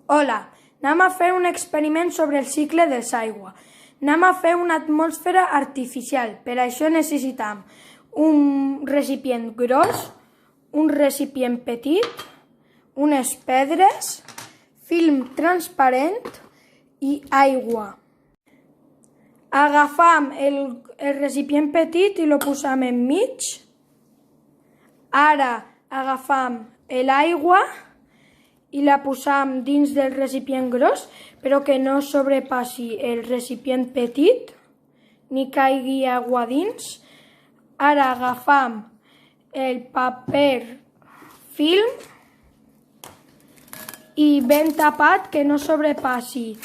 Hola, anem a fer un experiment sobre el cicle de l'aigua. Anem a fer una atmosfera artificial. Per això necessitem un recipient gros, un recipient petit, unes pedres, film transparent i aigua. Agafam el recipient petit i lo posam enmig. Ara agafam l'aigua i la posam dins del recipient gros, però que no sobrepassi el recipient petit, ni caigui aigua dins. Ara agafam el paper film i ben tapat, que no sobrepassi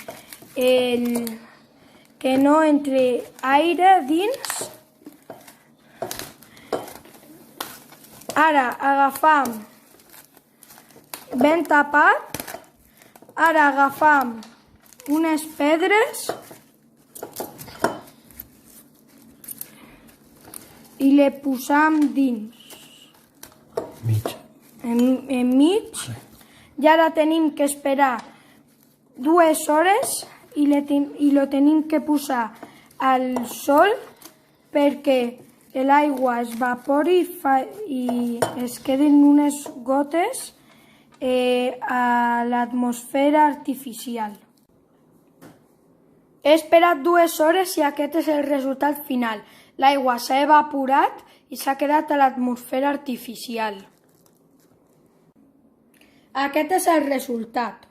que no entre aire dins. Ara agafam ben tapat. Ara agafam unes pedres i le posam dins. Enmig. Sí. I ara tenim que esperar 2 hores i lo tenim que posar al sol perquè l'aigua es evapori i es queden unes gotes a l'atmosfera artificial. He esperat 2 hores i aquest és el resultat final. L'aigua s'ha evaporat i s'ha quedat a l'atmosfera artificial. Aquest és el resultat.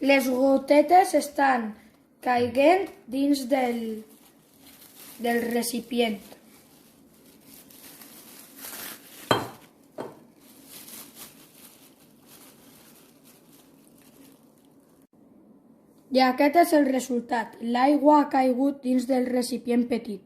Les gotetes estan caient dins del recipient. I aquest és el resultat. L'aigua ha caigut dins del recipient petit.